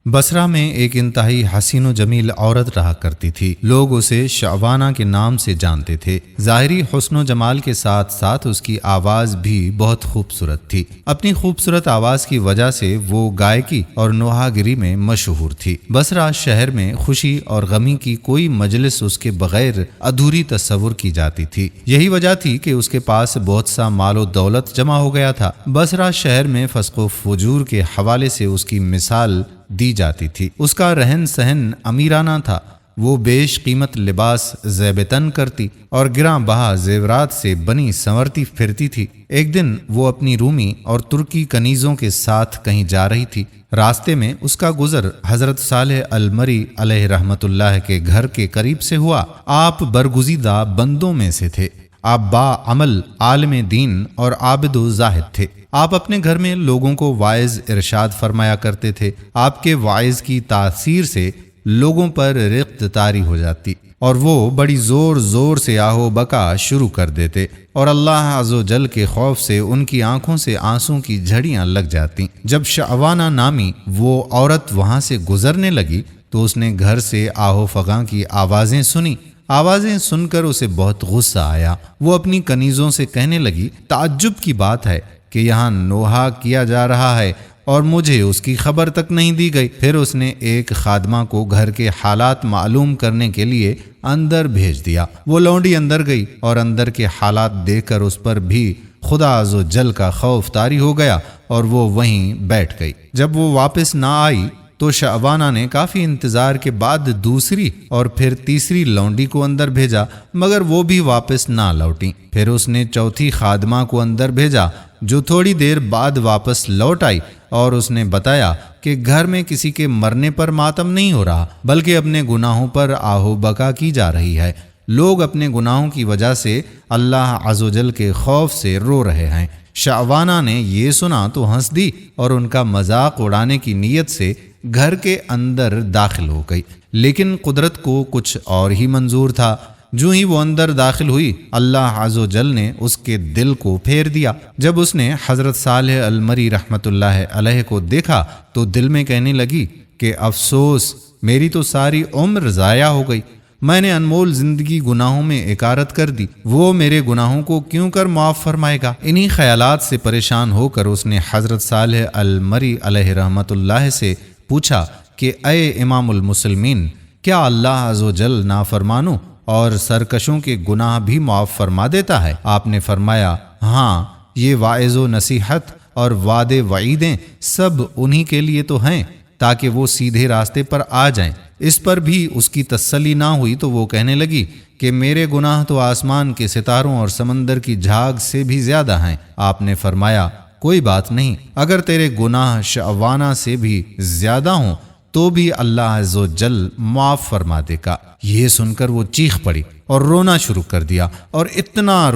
بصرہ میں ایک انتہائی حسین و جمیل عورت رہا کرتی تھی۔ لوگ اسے شعوانہ کے نام سے جانتے تھے۔ ظاہری حسن و جمال کے ساتھ ساتھ اس کی آواز بھی بہت خوبصورت تھی۔ اپنی خوبصورت آواز کی وجہ سے وہ گائیکی اور نوحہ گری میں مشہور تھی۔ بصرہ شہر میں خوشی اور غمی کی کوئی مجلس اس کے بغیر ادھوری تصور کی جاتی تھی۔ یہی وجہ تھی کہ اس کے پاس بہت سا مال و دولت جمع ہو گیا تھا۔ بصرہ شہر میں فسق و فجور کے حوالے سے اس کی مثال دی جاتی تھی۔ اس کا رہن سہن امیرانہ تھا۔ وہ بیش قیمت لباس زیب تن کرتی اور گراں بہا زیورات سے بنی سنورتی پھرتی تھی۔ ایک دن وہ اپنی رومی اور ترکی کنیزوں کے ساتھ کہیں جا رہی تھی۔ راستے میں اس کا گزر حضرت صالح المری علیہ رحمت اللہ کے گھر کے قریب سے ہوا۔ آپ برگزیدہ بندوں میں سے تھے۔ آپ با عمل عالم دین اور عابد و زاہد تھے۔ آپ اپنے گھر میں لوگوں کو واعظ ارشاد فرمایا کرتے تھے۔ آپ کے واعظ کی تاثیر سے لوگوں پر رقت طاری ہو جاتی اور وہ بڑی زور زور سے آہو بکا شروع کر دیتے اور اللہ عز و جل کے خوف سے ان کی آنکھوں سے آنسوں کی جھڑیاں لگ جاتی۔ جب شعوانہ نامی وہ عورت وہاں سے گزرنے لگی تو اس نے گھر سے آہو فغاں کی آوازیں سنی۔ آوازیں سن کر اسے بہت غصہ آیا۔ وہ اپنی کنیزوں سے کہنے لگی، تعجب کی بات ہے کہ یہاں نوحہ کیا جا رہا ہے اور مجھے اس کی خبر تک نہیں دی گئی۔ پھر اس نے ایک خادمہ کو گھر کے حالات معلوم کرنے کے لیے اندر بھیج دیا۔ وہ لونڈی اندر گئی اور اندر کے حالات دیکھ کر اس پر بھی خدا عز و جل کا خوف طاری ہو گیا اور وہ وہیں بیٹھ گئی۔ جب وہ واپس نہ آئی تو شعبانہ نے کافی انتظار کے بعد دوسری اور پھر تیسری لونڈی کو اندر بھیجا، مگر وہ بھی واپس نہ لوٹیں۔ پھر اس نے چوتھی خادمہ کو اندر بھیجا جو تھوڑی دیر بعد واپس لوٹ آئی اور اس نے بتایا کہ گھر میں کسی کے مرنے پر ماتم نہیں ہو رہا بلکہ اپنے گناہوں پر آہو بکا کی جا رہی ہے۔ لوگ اپنے گناہوں کی وجہ سے اللہ عز و جل کے خوف سے رو رہے ہیں۔ شعوانہ نے یہ سنا تو ہنس دی اور ان کا مذاق اڑانے کی نیت سے گھر کے اندر داخل ہو گئی، لیکن قدرت کو کچھ اور ہی منظور تھا۔ جو ہی وہ اندر داخل ہوئی اللہ عز و جل نے اس کے دل کو پھیر دیا۔ جب اس نے حضرت صالح المری رحمت اللہ علیہ کو دیکھا تو دل میں کہنے لگی کہ افسوس، میری تو ساری عمر ضائع ہو گئی۔ میں نے انمول زندگی گناہوں میں اکارت کر دی، وہ میرے گناہوں کو کیوں کر معاف فرمائے گا؟ انہی خیالات سے پریشان ہو کر اس نے حضرت صالح المری علیہ رحمت اللہ سے پوچھا کہ اے امام المسلمین، کیا اللہ عز و جل نافرمانوں اور سرکشوں کے گناہ بھی معاف فرما دیتا ہے؟ آپ نے فرمایا، ہاں، یہ واعظ و نصیحت اور وعدے وعیدیں سب انہی کے لیے تو ہیں تاکہ وہ سیدھے راستے پر آ جائیں۔ اس پر بھی اس کی تسلی نہ ہوئی تو وہ کہنے لگی کہ میرے گناہ تو آسمان کے ستاروں اور سمندر کی جھاگ سے بھی زیادہ ہیں۔ آپ نے فرمایا، کوئی بات نہیں، اگر تیرے گناہ شعوانہ سے بھی زیادہ ہوں تو بھی اللہ عز و جل معاف فرما دے گا۔ یہ سن کر وہ چیخ پڑی اور رونا شروع کر دیا اور اتنا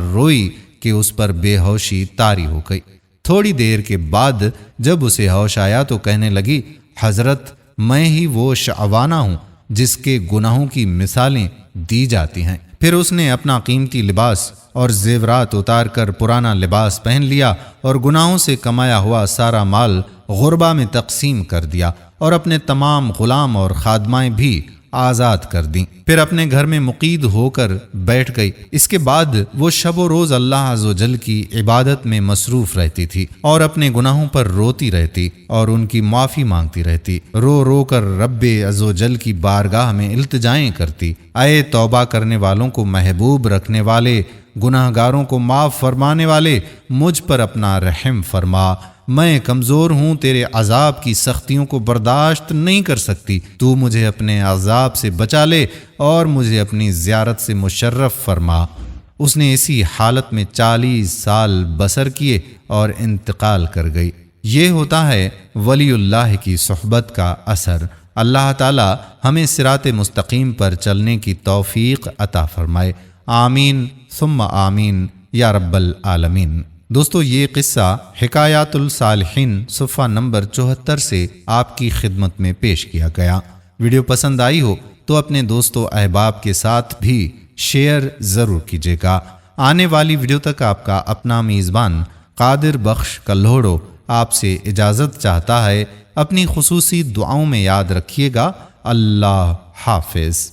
روئی کہ اس پر بے ہوشی طاری ہو گئی۔ تھوڑی دیر کے بعد جب اسے ہوش آیا تو کہنے لگی، حضرت، میں ہی وہ شعوانہ ہوں جس کے گناہوں کی مثالیں دی جاتی ہیں۔ پھر اس نے اپنا قیمتی لباس اور زیورات اتار کر پرانا لباس پہن لیا اور گناہوں سے کمایا ہوا سارا مال غربا میں تقسیم کر دیا اور اپنے تمام غلام اور خادمائیں بھی آزاد کر دیں۔ پھر اپنے گھر میں مقید ہو کر بیٹھ گئی۔ اس کے بعد وہ شب و روز اللہ عز و جل کی عبادت میں مصروف رہتی تھی اور اپنے گناہوں پر روتی رہتی اور ان کی معافی مانگتی رہتی، رو رو کر رب عز و جل کی بارگاہ میں التجائیں کرتی، اے توبہ کرنے والوں کو محبوب رکھنے والے، گناہ گاروں کو معاف فرمانے والے، مجھ پر اپنا رحم فرما، میں کمزور ہوں، تیرے عذاب کی سختیوں کو برداشت نہیں کر سکتی، تو مجھے اپنے عذاب سے بچا لے اور مجھے اپنی زیارت سے مشرف فرما۔ اس نے اسی حالت میں 40 سال بسر کیے اور انتقال کر گئی۔ یہ ہوتا ہے ولی اللہ کی صحبت کا اثر۔ اللہ تعالی ہمیں صراط مستقیم پر چلنے کی توفیق عطا فرمائے، آمین ثم آمین یا رب العالمین۔ دوستو، یہ قصہ حکایات الصالحین صفحہ نمبر 74 سے آپ کی خدمت میں پیش کیا گیا۔ ویڈیو پسند آئی ہو تو اپنے دوستو احباب کے ساتھ بھی شیئر ضرور کیجیے گا۔ آنے والی ویڈیو تک آپ کا اپنا میزبان قادر بخش کلہوڑو آپ سے اجازت چاہتا ہے۔ اپنی خصوصی دعاؤں میں یاد رکھیے گا۔ اللہ حافظ۔